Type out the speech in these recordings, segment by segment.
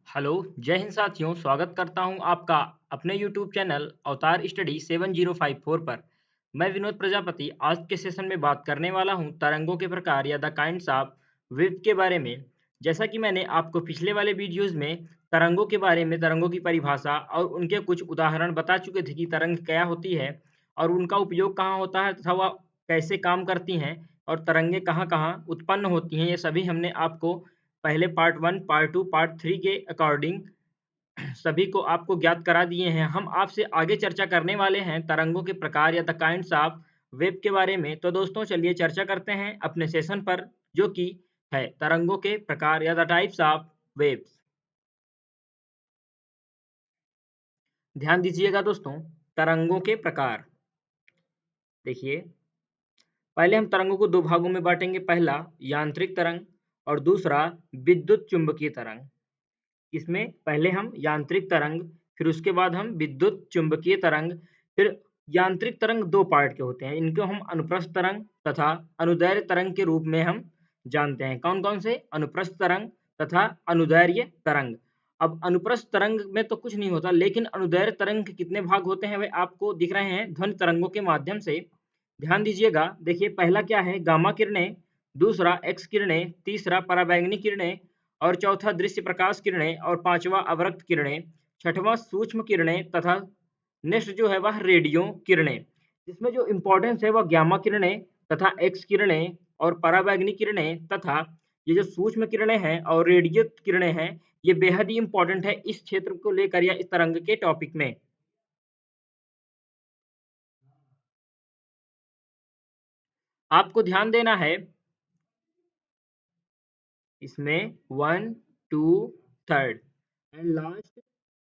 Hello, जय हिंद साथियों, स्वागत करता हूं आपका अपने यूट्यूब चैनल अवतार स्टडी 7054 पर। मैं विनोद प्रजापति आज के सेशन में बात करने वाला हूं तरंगों के प्रकार या द काइंड्स ऑफ वेव के बारे में। जैसा कि मैंने आपको पिछले वाले वीडियोस में तरंगों के बारे में, तरंगों की परिभाषा और उनके कुछ उदाहरण बता चुके थे कि तरंग क्या होती है और उनका उपयोग कहाँ होता है तथा वह कैसे काम करती हैं और तरंगें कहाँ कहाँ उत्पन्न होती हैं। ये सभी हमने आपको पहले पार्ट 1, पार्ट 2, पार्ट 3 के अकॉर्डिंग सभी को आपको ज्ञात करा दिए हैं। हम आपसे आगे चर्चा करने वाले हैं तरंगों के प्रकार या द काइंड्स ऑफ वेव के बारे में। तो दोस्तों चलिए चर्चा करते हैं अपने सेशन पर, जो कि है तरंगों के प्रकार या द टाइप्स ऑफ वेव्स। ध्यान दीजिएगा दोस्तों, तरंगों के प्रकार। देखिए, पहले हम तरंगों को दो भागों में बांटेंगे। पहला यांत्रिक तरंग और दूसरा विद्युत चुंबकीय तरंग। इसमें पहले हम यांत्रिक तरंग, फिर उसके बाद हम विद्युत चुंबकीय तरंग। फिर यांत्रिक तरंग दो पार्ट के होते हैं, इनको हम अनुप्रस्थ तरंग तथा अनुदैर्ध्य तरंग के रूप में हम जानते हैं। कौन कौन से? अनुप्रस्थ तरंग तथा अनुदैर्ध्य तरंग। अब अनुप्रस्थ तरंग में तो कुछ नहीं होता, लेकिन अनुदैर्ध्य तरंग के कितने भाग होते हैं वे आपको दिख रहे हैं ध्वनि तरंगों के माध्यम से। ध्यान दीजिएगा, देखिए पहला क्या है? गामा किरणें, दूसरा एक्स किरणें, तीसरा पराबैंगनी किरणें और चौथा दृश्य प्रकाश किरणें और पांचवा अवरक्त किरणें, छठवां सूक्ष्म किरणें तथा नेक्स्ट जो है वह रेडियो किरणें। इसमें जो इम्पोर्टेंस है वह गामा किरणें तथा एक्स किरणें और पराबैंगनी किरणें तथा ये जो सूक्ष्म किरणें हैं और रेडियो किरणें हैं, ये बेहद ही इंपॉर्टेंट है इस क्षेत्र को लेकर या इस तरंग के टॉपिक में। आपको ध्यान देना है इसमें 1, 2, थर्ड एंड लास्ट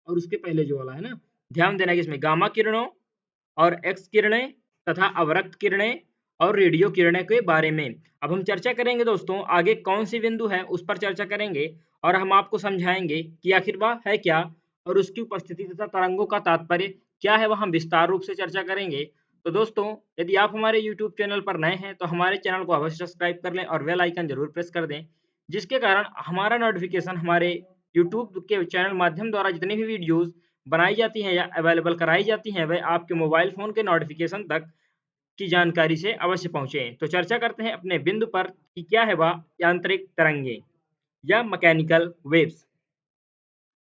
और उसके पहले जो वाला है ना, ध्यान देना कि इसमें गामा किरणों और एक्स किरणें तथा अवरक्त किरणें और रेडियो किरणें के बारे में अब हम चर्चा करेंगे। दोस्तों आगे कौन सी बिंदु है उस पर चर्चा करेंगे और हम आपको समझाएंगे कि आखिर वह है क्या और उसकी उपस्थिति तथा तरंगों का तात्पर्य क्या है, वह हम विस्तार रूप से चर्चा करेंगे। तो दोस्तों यदि आप हमारे यूट्यूब चैनल पर नए हैं तो हमारे चैनल को अवश्य सब्सक्राइब कर लें और बेल आइकन जरूर प्रेस कर दें, जिसके कारण हमारा नोटिफिकेशन हमारे यूट्यूब के चैनल माध्यम द्वारा जितनी भी वीडियोस बनाई जाती हैं या अवेलेबल कराई जाती हैं वह आपके मोबाइल फ़ोन के नोटिफिकेशन तक की जानकारी से अवश्य पहुँचे। तो चर्चा करते हैं अपने बिंदु पर कि क्या है वह यांत्रिक तरंगे या मैकेनिकल वेव्स।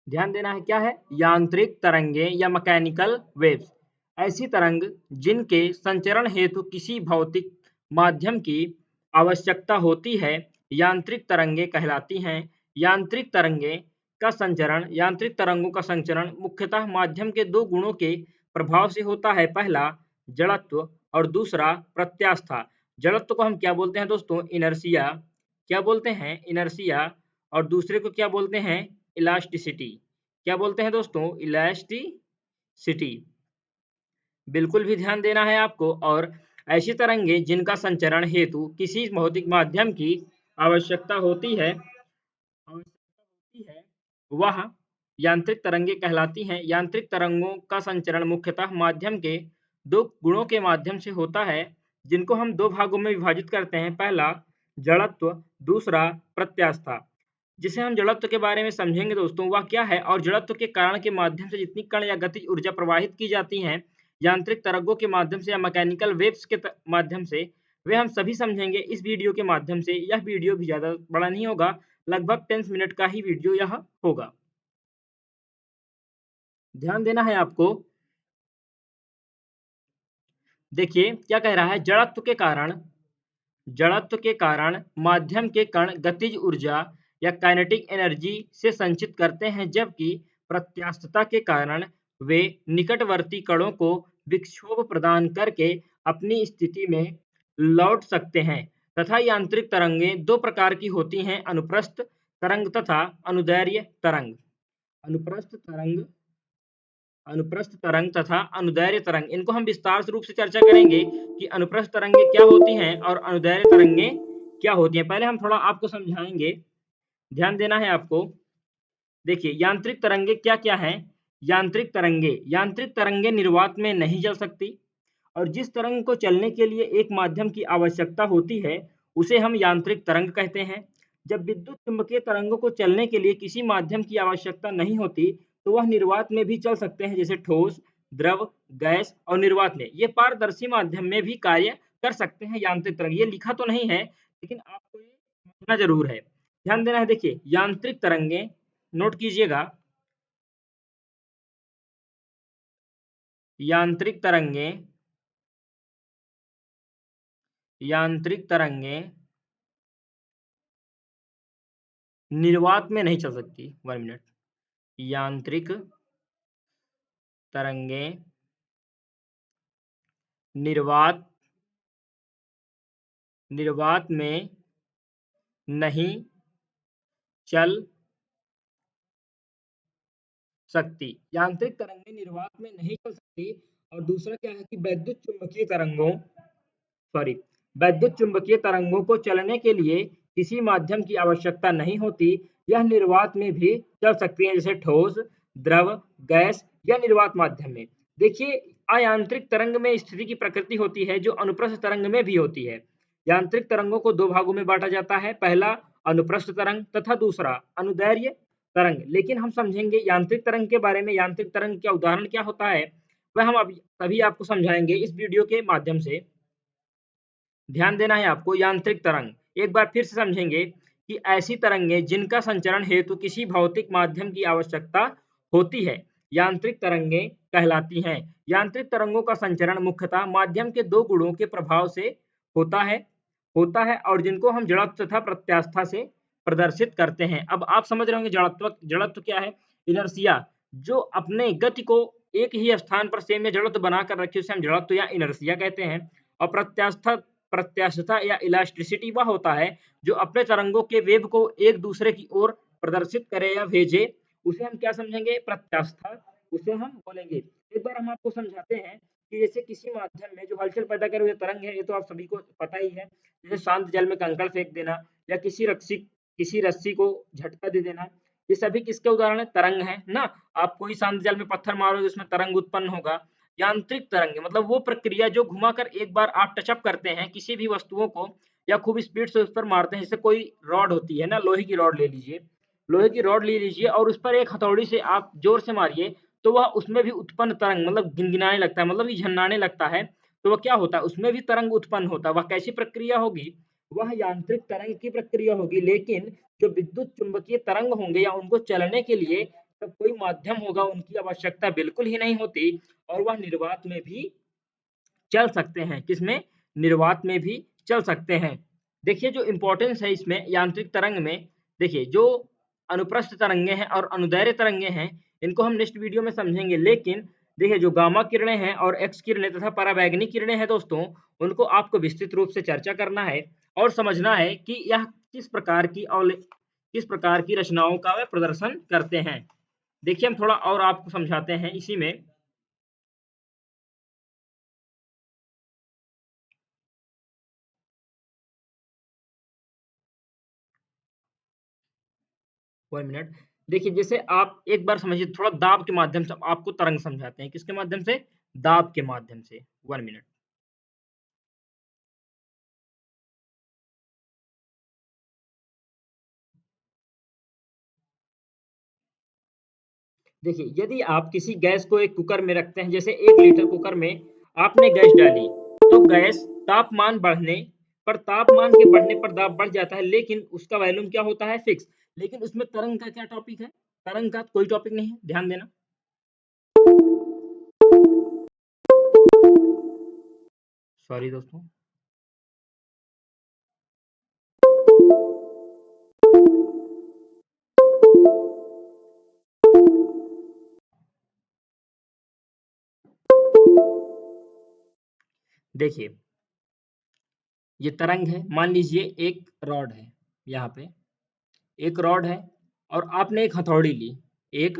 ध्यान देना है क्या है? यांत्रिक तरंगे या मैकेनिकल वेव्स ऐसी तरंग जिनके संचरण हेतु किसी भौतिक माध्यम की आवश्यकता होती है, यांत्रिक तरंगे कहलाती हैं। यांत्रिक तरंगे का संचरण, यांत्रिक तरंगों का संचरण मुख्यतः माध्यम के दो गुणों के प्रभाव से होता है। पहला जड़त्व और दूसरा प्रत्यास्था। जड़त्व को हम क्या बोलते हैं दोस्तों? इनर्शिया। क्या बोलते हैं? इनर्शिया। और दूसरे को क्या बोलते हैं? इलास्टिसिटी। क्या बोलते हैं दोस्तों? इलास्टिसिटी। बिल्कुल भी ध्यान देना है आपको। और ऐसी तरंगे जिनका संचरण हेतु किसी भौतिक माध्यम की आवश्यकता होती है, वह यांत्रिक तरंगे कहलाती हैं। यांत्रिक तरंगों का संचरण मुख्यतः माध्यम के दो गुणों के माध्यम से होता है, जिनको हम दो भागों में विभाजित करते हैं। पहला जड़त्व, दूसरा प्रत्यास्था। जिसे हम जड़त्व के बारे में समझेंगे दोस्तों, वह क्या है और जड़त्व के कारण के माध्यम से जितनी कण या गतिज ऊर्जा प्रवाहित की जाती हैं यांत्रिक तरंगों के माध्यम से या मैकेनिकल वेव्स के माध्यम से, वे हम सभी समझेंगे इस वीडियो के माध्यम से। यह वीडियो भी ज़्यादा बड़ा नहीं होगा, लगभग 10 मिनट का ही वीडियो यह होगा। ध्यान देना है आपको। देखिए क्या कह रहा है? जड़त्व के कारण माध्यम के कण गतिज ऊर्जा या काइनेटिक एनर्जी से संचित करते हैं, जबकि प्रत्यास्थता के कारण वे निकटवर्ती कणों को विक्षोभ प्रदान करके अपनी स्थिति में लौट सकते हैं। तथा यांत्रिक तरंगें दो प्रकार की होती हैं, अनुप्रस्थ तरंग तथा अनुदैर्ध्य तरंग। अनुप्रस्थ तरंग अनुप्रस्थ तरंग तथा अनुदैर्ध्य तरंग, इनको हम विस्तार रूप से चर्चा करेंगे कि अनुप्रस्थ तरंगें क्या होती हैं और अनुदैर्ध्य तरंगें क्या होती हैं। पहले हम थोड़ा आपको समझाएंगे, ध्यान देना है आपको। देखिए यांत्रिक तरंगें क्या क्या हैं? यांत्रिक तरंगें निर्वात में नहीं चल सकती और जिस तरंग को चलने के लिए एक माध्यम की आवश्यकता होती है उसे हम यांत्रिक तरंग कहते हैं। जब विद्युत चुंबकीय तरंगों को चलने के लिए किसी माध्यम की आवश्यकता नहीं होती तो वह निर्वात में भी चल सकते हैं, जैसे ठोस, द्रव, गैस और निर्वात में। ये पारदर्शी माध्यम में भी कार्य कर सकते हैं यांत्रिक तरंग। ये लिखा तो नहीं है लेकिन आपको ये समझना जरूर है, ध्यान देना है। देखिए यांत्रिक तरंगे, नोट कीजिएगा, यांत्रिक तरंगे, यांत्रिक तरंगे निर्वात में नहीं चल सकती। 1 मिनट। यांत्रिक तरंगे निर्वात में नहीं चल सकती। यांत्रिक तरंगें निर्वात में नहीं चल सकती। और दूसरा क्या है कि वैद्युत चुंबकीय तरंगों को चलने के लिए किसी माध्यम की आवश्यकता नहीं होती। यह निर्वात में भी चल सकती है, जैसे ठोस, द्रव, गैस या निर्वात माध्यम में। देखिए अयांत्रिक तरंग में स्थिति की प्रकृति होती है जो अनुप्रस्थ तरंग में भी होती है। यांत्रिक तरंगों को दो भागों में बांटा जाता है, पहला अनुप्रस्थ तरंग तथा दूसरा अनुदैर्ध्य तरंग। लेकिन हम समझेंगे यांत्रिक तरंग के बारे में, यांत्रिक तरंग का उदाहरण क्या होता है वह हम अभी आपको समझाएंगे इस वीडियो के माध्यम से। ध्यान देना है आपको। यांत्रिक तरंग एक बार फिर से समझेंगे कि ऐसी तरंगें जिनका संचरण हेतु किसी भौतिक माध्यम की आवश्यकता होती है यांत्रिक तरंगें कहलाती हैं। यांत्रिक तरंगों का संचरण मुख्यतः माध्यम के दो गुणों के प्रभाव से होता है और जिनको हम जड़त्व तथा प्रत्यास्था से प्रदर्शित करते हैं। अब आप समझ रहे होंगे जड़त्व क्या है? इनर्शिया, जो अपने गति को एक ही स्थान पर सेम या जड़त्व बनाकर रखे उसे हम जड़त्व या इनर्शिया कहते हैं। और प्रत्यास्थता या इलास्टिसिटी वह होता है जो अपने तरंगों के वेग को एक दूसरे की ओर प्रदर्शित करे या भेजे, उसे हम क्या समझेंगे? प्रत्यास्था उसे हम बोलेंगे। एक बार हम आपको समझाते हैं कि जैसे किसी माध्यम में जो हलचल पैदा करे हुए तरंग है, ये तो आप सभी को पता ही है, जैसे शांत जल में कंकड़ फेंक देना या किसी रस्सी को झटका दे देना, ये सभी किसके उदाहरण है? तरंग है ना। आप कोई शांत जल में पत्थर मारोगे उसमें तरंग उत्पन्न होगा। यांत्रिक तरंग मतलब वो प्रक्रिया जो घुमाकर एक बार आप टचअप करते हैं किसी भी वस्तुओं को या खूब स्पीड से उस पर मारते हैं, जैसे कोई रॉड होती है ना, लोहे की रॉड ले लीजिए, लोहे की रॉड ले लीजिए और उस पर एक हथौड़ी से आप जोर से मारिए तो वह उसमें भी उत्पन्न तरंग मतलब गिनगिनाने लगता है, मतलब झन्नाने लगता है। तो वह क्या होता है? उसमें भी तरंग उत्पन्न होता है। वह कैसी प्रक्रिया होगी? वह यांत्रिक तरंग की प्रक्रिया होगी। लेकिन जो विद्युत चुंबकीय तरंग होंगे या उनको चलने के लिए तब कोई माध्यम होगा, उनकी आवश्यकता बिल्कुल ही नहीं होती और वह निर्वात में भी चल सकते हैं। किसमें? निर्वात में भी चल सकते हैं। देखिए जो इंपॉर्टेंस है इसमें यांत्रिक तरंग में, देखिए जो अनुप्रस्थ तरंगे हैं और अनुदैर्ध्य तरंगे हैं इनको हम नेक्स्ट वीडियो में समझेंगे। लेकिन देखिए जो गामा किरणें हैं और एक्स किरणें तथा पराबैंगनी किरणें हैं दोस्तों, उनको आपको विस्तृत रूप से चर्चा करना है और समझना है कि यह किस प्रकार की रचनाओं का वे प्रदर्शन करते हैं। देखिए हम थोड़ा और आपको समझाते हैं इसी में। One minute. देखिए जैसे आप एक बार समझिए, थोड़ा दाब के माध्यम से आपको तरंग समझाते हैं। किसके माध्यम से? दाब के माध्यम से। 1 मिनट। देखिए यदि आप किसी गैस को एक कुकर में रखते हैं, जैसे 1 लीटर कुकर में आपने गैस डाली तो गैस तापमान के बढ़ने पर दाब बढ़ जाता है, लेकिन उसका वॉल्यूम क्या होता है? फिक्स। लेकिन उसमें तरंग का क्या टॉपिक है? तरंग का कोई टॉपिक नहीं है, ध्यान देना। सॉरी दोस्तों। देखिए ये तरंग है, मान लीजिए एक रॉड है, यहाँ पे एक रॉड है और आपने एक हथौड़ी ली। एक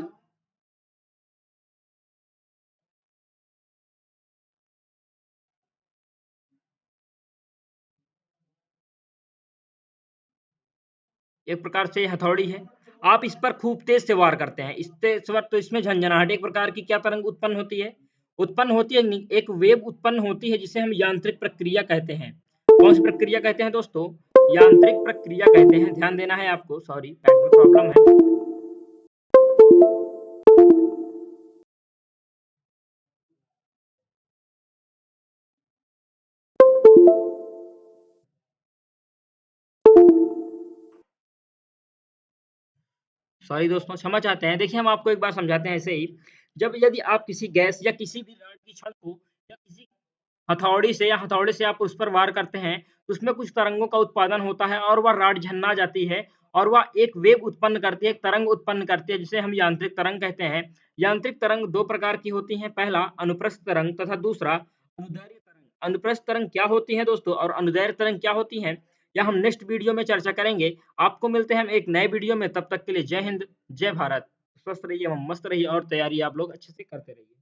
एक प्रकार से हथौड़ी है, आप इस पर खूब तेज से वार करते हैं। इस तेज वार तो इसमें झंझनाहट एक प्रकार की क्या तरंग उत्पन्न होती है? एक वेव उत्पन्न होती है जिसे हम यांत्रिक प्रक्रिया कहते हैं। कौन सी प्रक्रिया कहते हैं दोस्तों? यांत्रिक प्रक्रिया कहते हैं। ध्यान देना है आपको, सॉरी पैड में प्रॉब्लम है। सॉरी दोस्तों, क्षमा चाहते हैं। देखिए हम आपको एक बार समझाते हैं ऐसे ही। जब यदि आप किसी गैस या किसी भी रॉड की छड़ को या किसी हथौड़े से आप उस पर वार करते हैं, तो उसमें कुछ तरंगों का उत्पादन होता है और वह रॉड झन्ना जाती है और वह एक वेव उत्पन्न करती है, एक तरंग उत्पन्न करती है, जिसे हम यांत्रिक तरंग कहते हैं। यांत्रिक तरंग 2 प्रकार की होती हैं, पहला अनुप्रस्थ तरंग तथा दूसरा अनुदैर्ध्य तरंग। अनुप्रस्थ तरंग क्या होती है दोस्तों और अनुदैर्ध्य तरंग क्या होती हैं, यह हम नेक्स्ट वीडियो में चर्चा करेंगे। आपको मिलते हैं हम एक नए वीडियो में, तब तक के लिए जय हिंद, जय भारत। स्वस्थ रहिए एवं मस्त रहिए और तैयारी आप लोग अच्छे से करते रहिए।